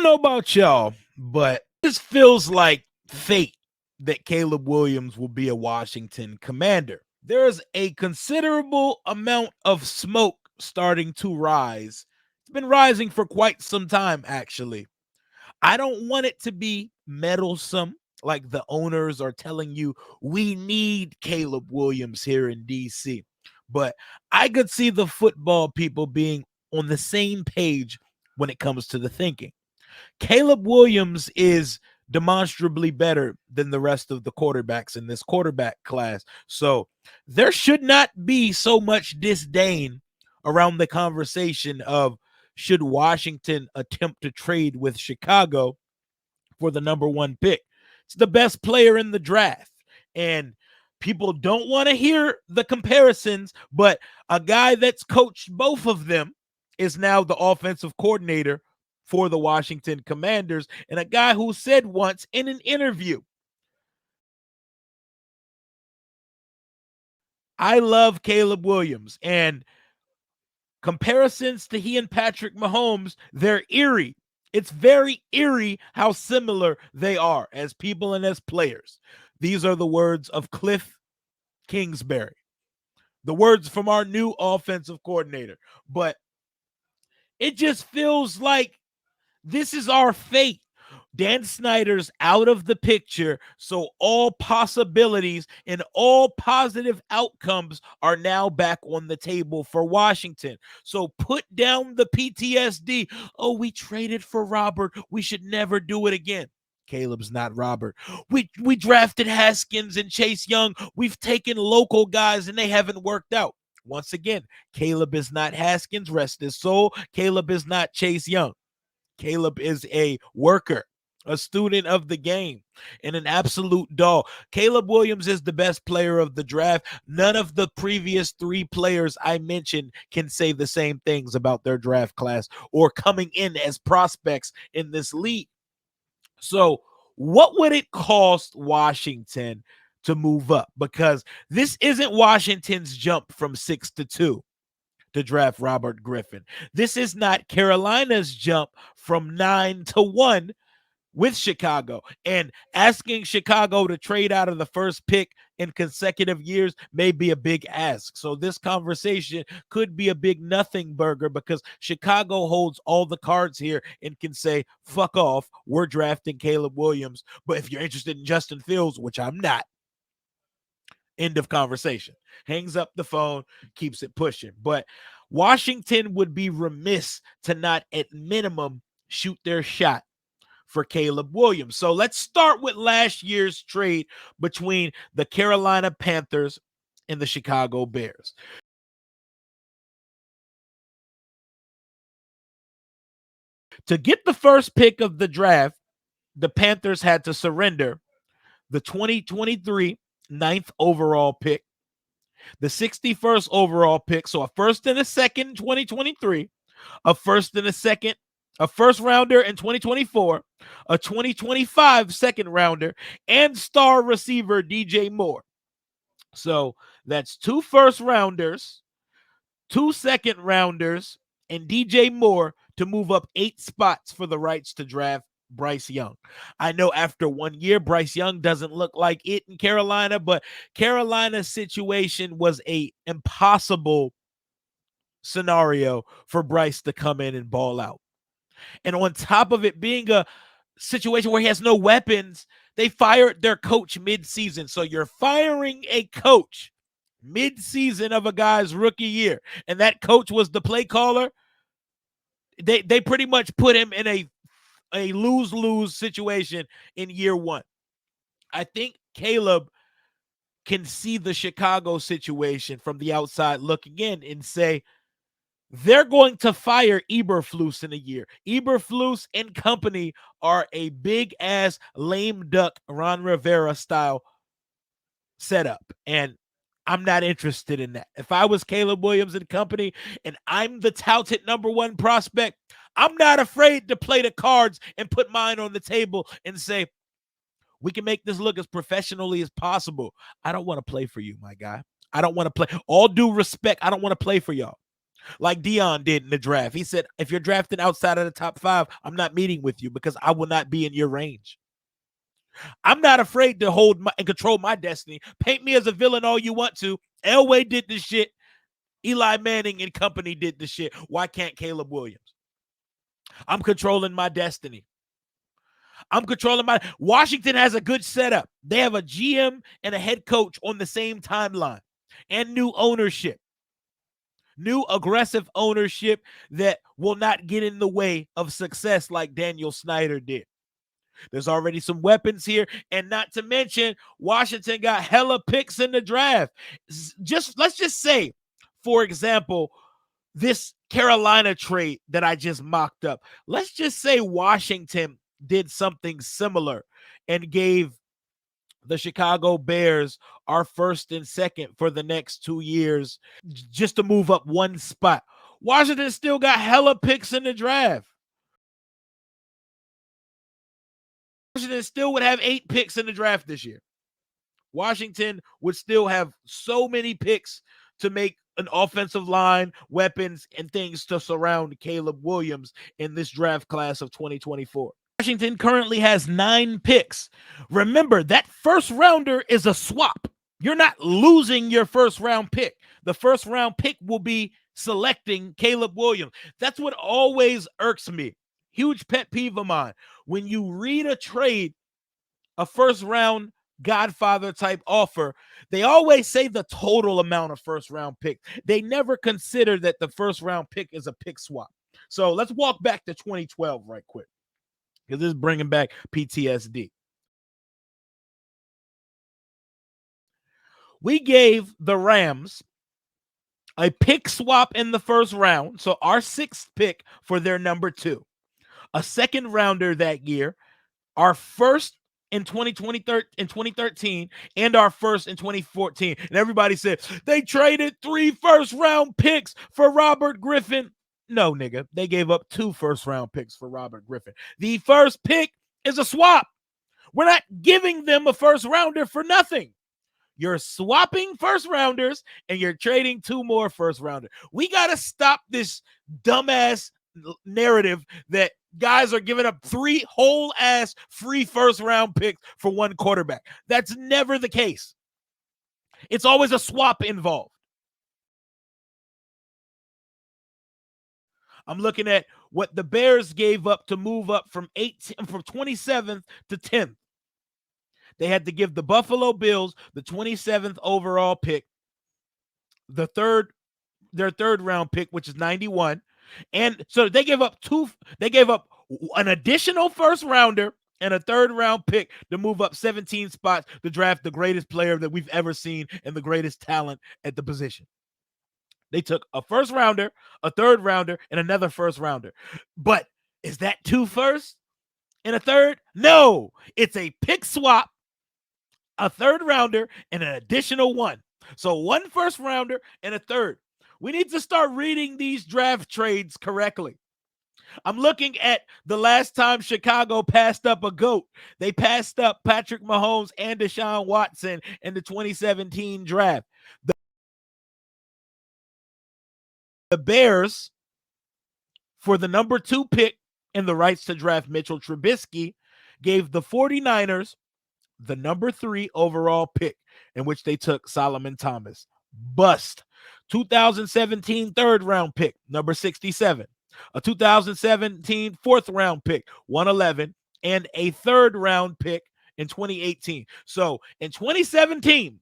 know about y'all, but this feels like fate that Caleb Williams will be a Washington Commander. There's a considerable amount of smoke starting to rise. It's been rising for quite some time, actually. I don't want it to be meddlesome, like the owners are telling you, we need Caleb Williams here in DC. But I could see the football people being on the same page when it comes to the thinking. Caleb Williams is demonstrably better than the rest of the quarterbacks in this quarterback class. So there should not be so much disdain around the conversation of should Washington attempt to trade with Chicago for the number one pick. It's the best player in the draft. And people don't want to hear the comparisons, but a guy that's coached both of them is now the offensive coordinator for the Washington Commanders, and a guy who said once in an interview, I love Caleb Williams. And comparisons to he and Patrick Mahomes, they're eerie. It's very eerie how similar they are as people and as players. These are the words of Cliff Kingsbury, the words from our new offensive coordinator. But it just feels like this is our fate. Dan Snyder's out of the picture, so all possibilities and all positive outcomes are now back on the table for Washington. So put down the PTSD. Oh, we traded for Robert. We should never do it again. Caleb's not Robert. We drafted Haskins and Chase Young. We've taken local guys and they haven't worked out. Once again, Caleb is not Haskins, rest his soul. Caleb is not Chase Young. Caleb is a worker, a student of the game, and an absolute doll. Caleb Williams is the best player of the draft. None of the previous three players I mentioned can say the same things about their draft class or coming in as prospects in this league. So, what would it cost Washington to move up? Because this isn't Washington's jump from 6-2 to draft Robert Griffin. This is not Carolina's jump from 9-1 with Chicago. And asking Chicago to trade out of the first pick in consecutive years may be a big ask. So this conversation could be a big nothing burger because Chicago holds all the cards here and can say, fuck off, we're drafting Caleb Williams. But if you're interested in Justin Fields, which I'm not, end of conversation. Hangs up the phone, keeps it pushing. But Washington would be remiss to not, at minimum, shoot their shot for Caleb Williams. So let's start with last year's trade between the Carolina Panthers and the Chicago Bears. To get the first pick of the draft, the Panthers had to surrender the 2023 ninth overall pick, the 61st overall pick, so a first and a second in 2023, a first and a second, a first rounder in 2024, a 2025 second rounder, and star receiver DJ Moore. So that's two first rounders, two second rounders, and DJ Moore to move up 8 spots for the rights to draft Bryce Young. I know after 1 year, Bryce Young doesn't look like it in Carolina, but Carolina's situation was a impossible scenario for Bryce to come in and ball out. And on top of it being a situation where he has no weapons, they fired their coach mid-season. So you're firing a coach mid-season of a guy's rookie year, and that coach was the play caller. They pretty much put him in a lose-lose situation in year one. I think Caleb can see the Chicago situation from the outside looking in and say, they're going to fire Eberflus in a year. Eberflus and company are a big-ass lame duck Ron Rivera style setup, and I'm not interested in that. If I was Caleb Williams and company and I'm the touted number one prospect, I'm not afraid to play the cards and put mine on the table and say, we can make this look as professionally as possible. I don't want to play for you, my guy. I don't want to play. All due respect, I don't want to play for y'all. like Dion did in the draft. He said, if you're drafted outside of the top 5, I'm not meeting with you because I will not be in your range. I'm not afraid to hold and control my destiny. Paint me as a villain all you want to. Elway did this shit. Eli Manning and company did this shit. Why can't Caleb Williams? I'm controlling my destiny. I'm controlling my. Washington has a good setup. They have a GM and a head coach on the same timeline and new ownership. New aggressive ownership that will not get in the way of success like Daniel Snyder did. There's already some weapons here, and not to mention Washington got hella picks in the draft. Let's just say, for example, this Carolina trade that I just mocked up. Let's just say Washington did something similar and gave the Chicago Bears our first and second for the next 2 years just to move up one spot. Washington still got hella picks in the draft. Washington still would have 8 picks in the draft this year. Washington would still have so many picks to make an offensive line, weapons, and things to surround Caleb Williams in this draft class of 2024. Washington currently has 9 picks. Remember, that first rounder is a swap. You're not losing your first round pick. The first round pick will be selecting Caleb Williams. That's what always irks me. Huge pet peeve of mine. When you read a trade, a first round Godfather type offer, they always say the total amount of first round pick. They never consider that the first round pick is a pick swap. So let's walk back to 2012 right quick, because this is bringing back PTSD. We gave the Rams a pick swap in the first round, so our 6th pick for their number 2, a second rounder that year, our first in 2013, and our first in 2014. And everybody said they traded 3 first-round picks for Robert Griffin. No, nigga. They gave up 2 first-round picks for Robert Griffin. The first pick is a swap. We're not giving them a first-rounder for nothing. You're swapping first-rounders, and you're trading 2 more first-rounders. We got to stop this dumbass narrative that guys are giving up 3 whole ass free first round picks for 1 quarterback. That's never the case. It's always a swap involved. I'm looking at what the Bears gave up to move up from 27th to 10th. They had to give the Buffalo Bills the 27th overall pick, their third round pick, which is 91. And so they gave up an additional first rounder and a third round pick to move up 17 spots to draft the greatest player that we've ever seen and the greatest talent at the position. They took a first rounder, a third rounder, and another first rounder. But is that 2 firsts and a third? No, it's a pick swap, a third rounder, and an additional 1. So 1 first rounder and a third. We need to start reading these draft trades correctly. I'm looking at the last time Chicago passed up a GOAT. They passed up Patrick Mahomes and Deshaun Watson in the 2017 draft. The Bears, for the number 2 pick and the rights to draft Mitchell Trubisky, gave the 49ers the number 3 overall pick, in which they took Solomon Thomas. Bust. 2017 third round pick, number 67. A 2017 fourth round pick, 111, and a third round pick in 2018. So in 2017,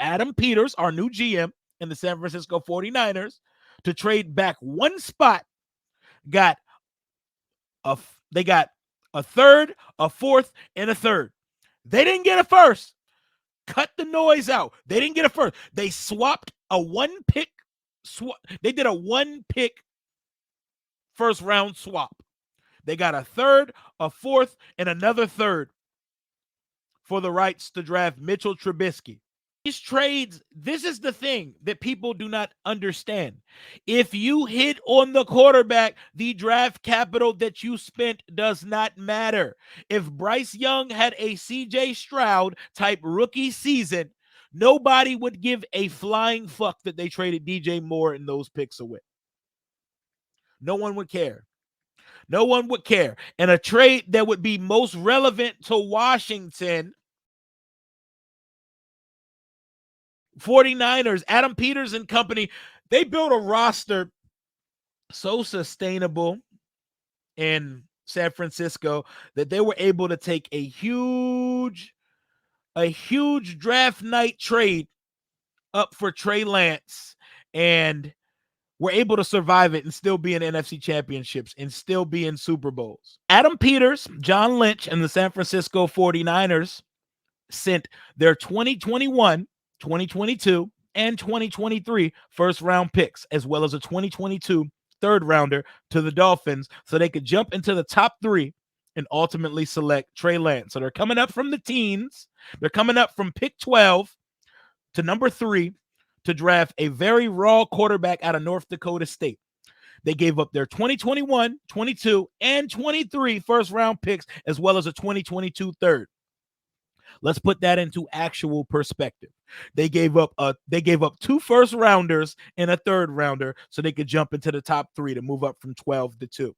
Adam Peters, our new GM in the San Francisco 49ers, to trade back 1 spot, they got a third, a fourth, and a third. They didn't get a first. Cut the noise out. They didn't get a first. They swapped a 1 pick. They did a 1 pick first round swap. They got a third, a fourth, and another third for the rights to draft Mitchell Trubisky. These trades, this is the thing that people do not understand. If you hit on the quarterback, the draft capital that you spent does not matter. If Bryce Young had a CJ Stroud type rookie season, nobody would give a flying fuck that they traded DJ Moore and those picks away. No one would care. No one would care. And a trade that would be most relevant to Washington, 49ers, Adam Peters and company, they built a roster so sustainable in San Francisco that they were able to take a huge draft night trade up for Trey Lance, and were able to survive it and still be in NFC championships and still be in Super Bowls. Adam Peters, John Lynch, and the San Francisco 49ers sent their 2021, 2022, and 2023 first round picks, as well as a 2022 third rounder, to the Dolphins so they could jump into the top 3 and ultimately select Trey Lance. So they're coming up from the teens. They're coming up from pick 12 to number 3 to draft a very raw quarterback out of North Dakota State. They gave up their 2021, 22, and 23 first round picks, as well as a 2022 third. Let's put that into actual perspective. They gave up 2 first rounders and a third rounder so they could jump into the top 3 to move up from 12 to 2.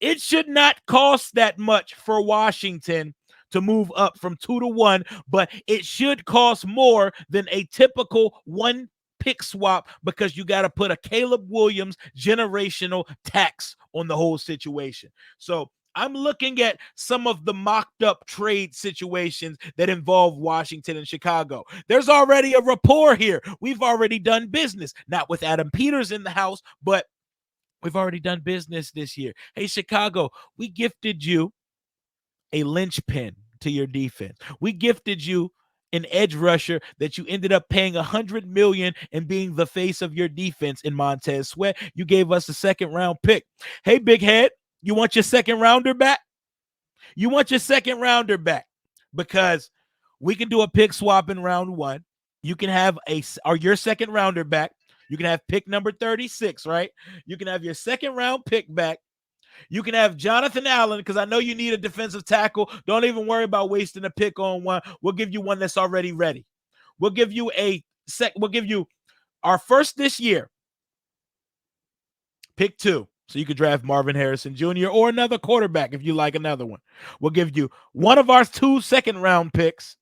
It should not cost that much for Washington to move up from 2 to 1, but it should cost more than a typical 1 pick swap, because you got to put a Caleb Williams generational tax on the whole situation. So I'm looking at some of the mocked up trade situations that involve Washington and Chicago. There's already a rapport here. We've already done business, not with Adam Peters in the house, but we've already done business this year. Hey, Chicago, we gifted you a linchpin to your defense. We gifted you an edge rusher that you ended up paying $100 million and being the face of your defense in Montez Sweat. You gave us a second round pick. Hey, big head, you want your second rounder back? You want your second rounder back, because we can do a pick swap in round 1. You can have your second rounder back. You can have pick number 36, right? You can have your second round pick back. You can have Jonathan Allen, because I know you need a defensive tackle. Don't even worry about wasting a pick on one. We'll give you one that's already ready. We'll give you our first this year, pick 2. So you could draft Marvin Harrison Jr. or another quarterback if you like another one. We'll give you one of our 2 second round picks.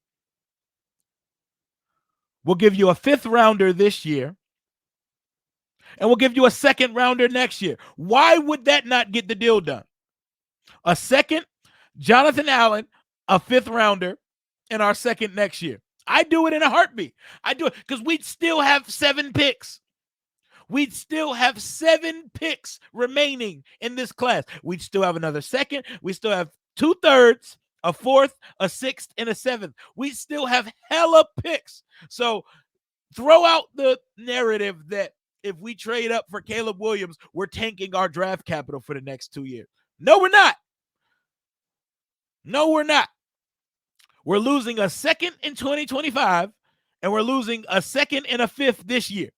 We'll give you a 5th rounder this year. And we'll give you a second rounder next year. Why would that not get the deal done? A second, Jonathan Allen, a 5th rounder, and our second next year. I do it in a heartbeat. I do it because we'd still have 7 picks. We'd still have 7 picks remaining in this class. We'd still have another second. We still have 2 thirds, a 4th, a 6th, and a 7th. We still have hella picks. So throw out the narrative that if we trade up for Caleb Williams, we're tanking our draft capital for the next 2 years. No, we're not. No, we're not. We're losing a second in 2025, and we're losing a second and a 5th this year.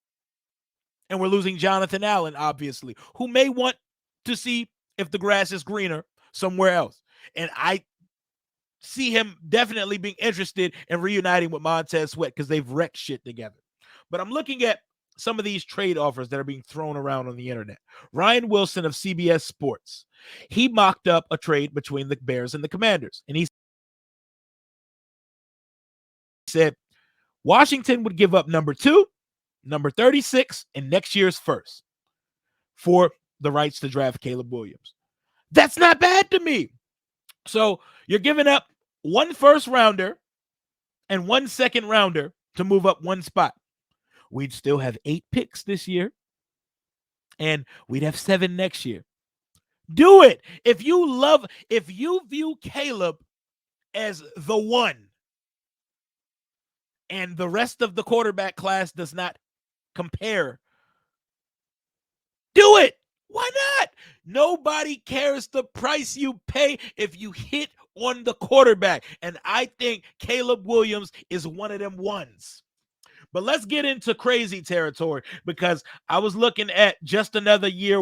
And we're losing Jonathan Allen, obviously, who may want to see if the grass is greener somewhere else. And I see him definitely being interested in reuniting with Montez Sweat because they've wrecked shit together. But I'm looking at some of these trade offers that are being thrown around on the internet. Ryan Wilson of CBS Sports, he mocked up a trade between the Bears and the Commanders. And he said Washington would give up number 2, number 36, and next year's first for the rights to draft Caleb Williams. That's not bad to me. So you're giving up 1 first rounder and 1 second rounder to move up 1 spot. We'd still have 8 picks this year, and we'd have 7 next year. Do it. If you view Caleb as the one, and the rest of the quarterback class does not compare, do it. Why not? Nobody cares the price you pay if you hit on the quarterback. And I think Caleb Williams is one of them ones. But let's get into crazy territory, because I was looking at Just Another Year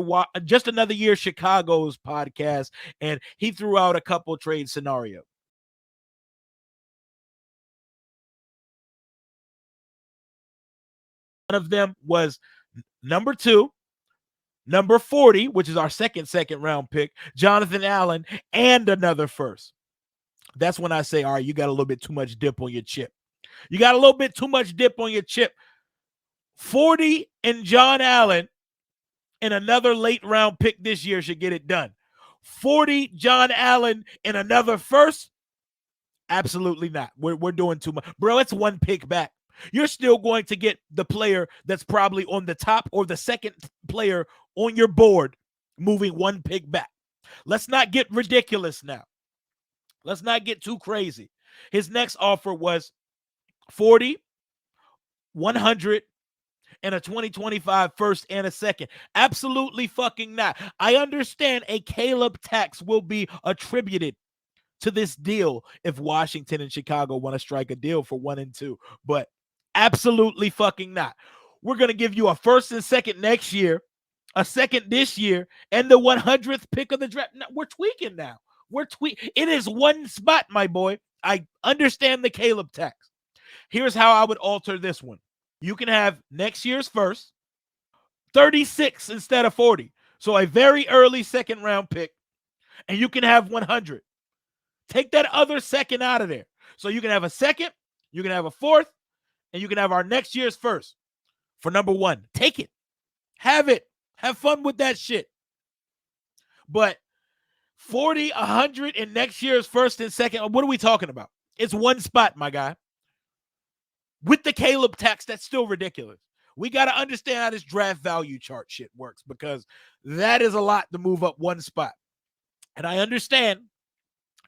Chicago's podcast, and he threw out a couple trade scenarios. One of them was number 2, Number 40, which is our second round pick, Jonathan Allen, and another first. That's when I say, all right, you got a little bit too much dip on your chip. You got a little bit too much dip on your chip. 40 and John Allen and another late round pick this year should get it done. 40 John Allen and another first? Absolutely not. We're doing too much. Bro, it's one pick back. You're still going to get the player that's probably on the top or the second player on your board moving one pick back. Let's not get ridiculous now. Let's not get too crazy. His next offer was 40, 100, and a 2025 first and a second. Absolutely fucking not. I understand a Caleb tax will be attributed to this deal if Washington and Chicago want to strike a deal for 1 and 2, but absolutely fucking not. We're going to give you a first and second next year, a second this year, and the 100th pick of the draft. Now, we're tweaking now. It is one spot, my boy. I understand the Caleb tax. Here's how I would alter this one. You can have next year's first, 36 instead of 40. So a very early second round pick, and you can have 100. Take that other second out of there. So you can have a second, you can have a fourth, and you can have our next year's first for number 1. Take it. Have it. Have fun with that shit. But 40, 100, and next year's first and second, what are we talking about? It's one spot, my guy. With the Caleb tax, that's still ridiculous. We got to understand how this draft value chart shit works because that is a lot to move up one spot. And I understand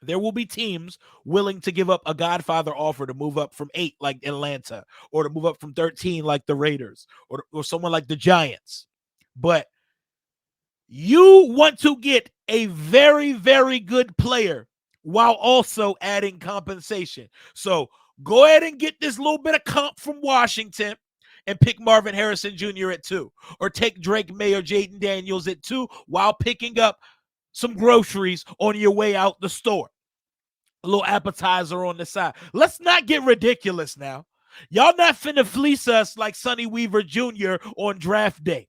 there will be teams willing to give up a Godfather offer to move up from 8 like Atlanta or to move up from 13 like the Raiders or someone like the Giants. But you want to get a very, very good player while also adding compensation. So go ahead and get this little bit of comp from Washington and pick Marvin Harrison Jr. at 2 or take Drake May or Jaden Daniels at 2 while picking up some groceries on your way out the store. A little appetizer on the side. Let's not get ridiculous now. Y'all not finna fleece us like Sonny Weaver Jr. on draft day.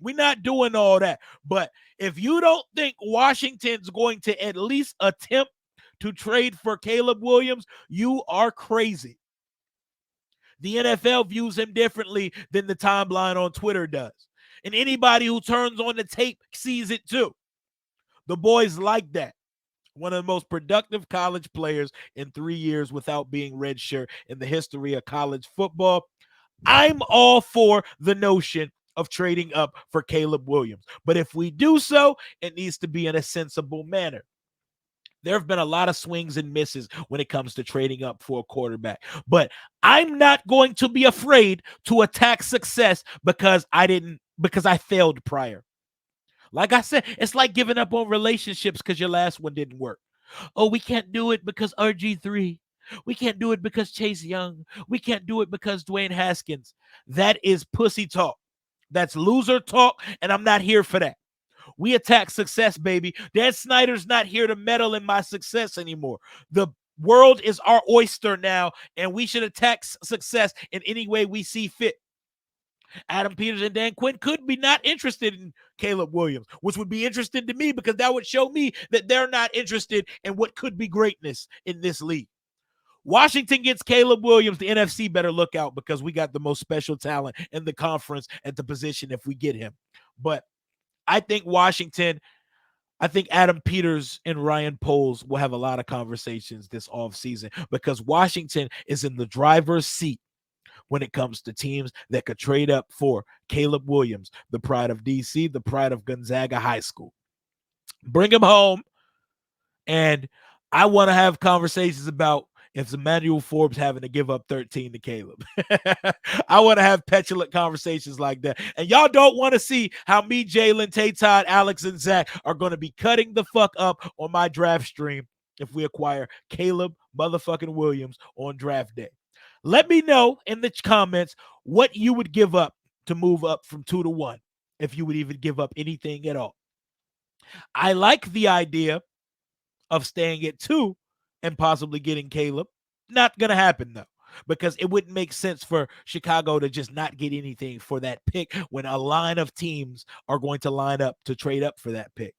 We're not doing all that. But if you don't think Washington's going to at least attempt to trade for Caleb Williams, you are crazy. The NFL views him differently than the timeline on Twitter does. And anybody who turns on the tape sees it too. The boys like that. One of the most productive college players in 3 years without being redshirt in the history of college football. I'm all for the notion of trading up for Caleb Williams. But if we do so, it needs to be in a sensible manner. There have been a lot of swings and misses when it comes to trading up for a quarterback. But I'm not going to be afraid to attack success because I failed prior. Like I said, it's like giving up on relationships because your last one didn't work. Oh, we can't do it because RG3. We can't do it because Chase Young. We can't do it because Dwayne Haskins. That is pussy talk. That's loser talk, and I'm not here for that. We attack success, baby. Dan Snyder's not here to meddle in my success anymore. The world is our oyster now, and we should attack success in any way we see fit. Adam Peters and Dan Quinn could be not interested in Caleb Williams, which would be interesting to me because that would show me that they're not interested in what could be greatness in this league. Washington gets Caleb Williams. The NFC better look out because we got the most special talent in the conference at the position if we get him. But I think Adam Peters and Ryan Poles will have a lot of conversations this offseason because Washington is in the driver's seat when it comes to teams that could trade up for Caleb Williams, the pride of DC, the pride of Gonzaga High School. Bring him home, and I want to have conversations about if Emmanuel Forbes having to give up 13 to Caleb. I want to have petulant conversations like that. And y'all don't want to see how me, Jalen, Tay Todd, Alex, and Zach are going to be cutting the fuck up on my draft stream if we acquire Caleb motherfucking Williams on draft day. Let me know in the comments what you would give up to move up from 2 to 1, if you would even give up anything at all. I like the idea of staying at 2 and possibly getting Caleb. Not going to happen, though. because it wouldn't make sense for Chicago to just not get anything for that pick when a line of teams are going to line up to trade up for that pick.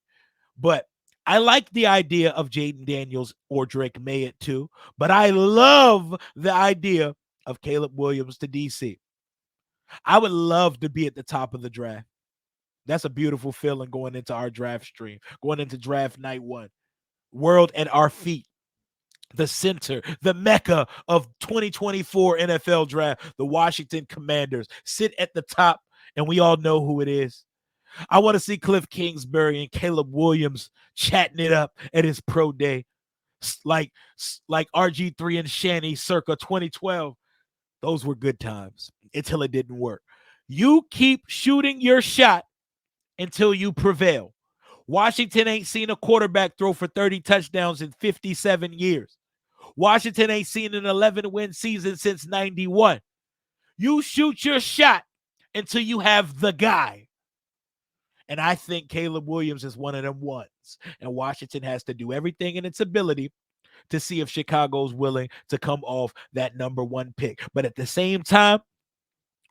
But I like the idea of Jaden Daniels or Drake May at 2, but I love the idea of Caleb Williams to DC. I would love to be at the top of the draft. That's a beautiful feeling going into our draft stream, going into draft night 1. World at our feet. The center, the mecca of 2024 NFL draft, the Washington Commanders sit at the top, and we all know who it is. I want to see Cliff Kingsbury and Caleb Williams chatting it up at his pro day, like RG3 and Shanny circa 2012. Those were good times until it didn't work. You keep shooting your shot until you prevail. Washington ain't seen a quarterback throw for 30 touchdowns in 57 years. Washington ain't seen an 11-win season since 91. You shoot your shot until you have the guy. And I think Caleb Williams is one of them ones. And Washington has to do everything in its ability to see if Chicago's willing to come off that number 1 pick. But at the same time,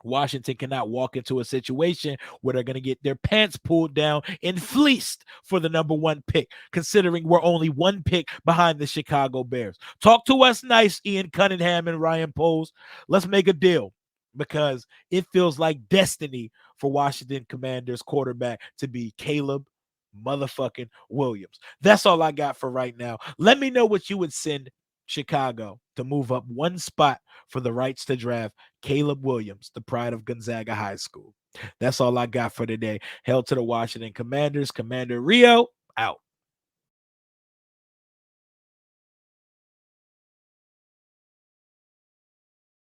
Washington cannot walk into a situation where they're going to get their pants pulled down and fleeced for the number 1 pick, considering we're only 1 pick behind the Chicago Bears. Talk to us nice, Ian Cunningham and Ryan Poles. Let's make a deal, because it feels like destiny for Washington Commanders quarterback to be Caleb motherfucking Williams. That's all I got for right now. Let me know what you would send Chicago to move up 1 spot for the rights to draft Caleb Williams, the pride of Gonzaga High School. That's all I got for today. Hail to the Washington Commanders. Commander Rio, out.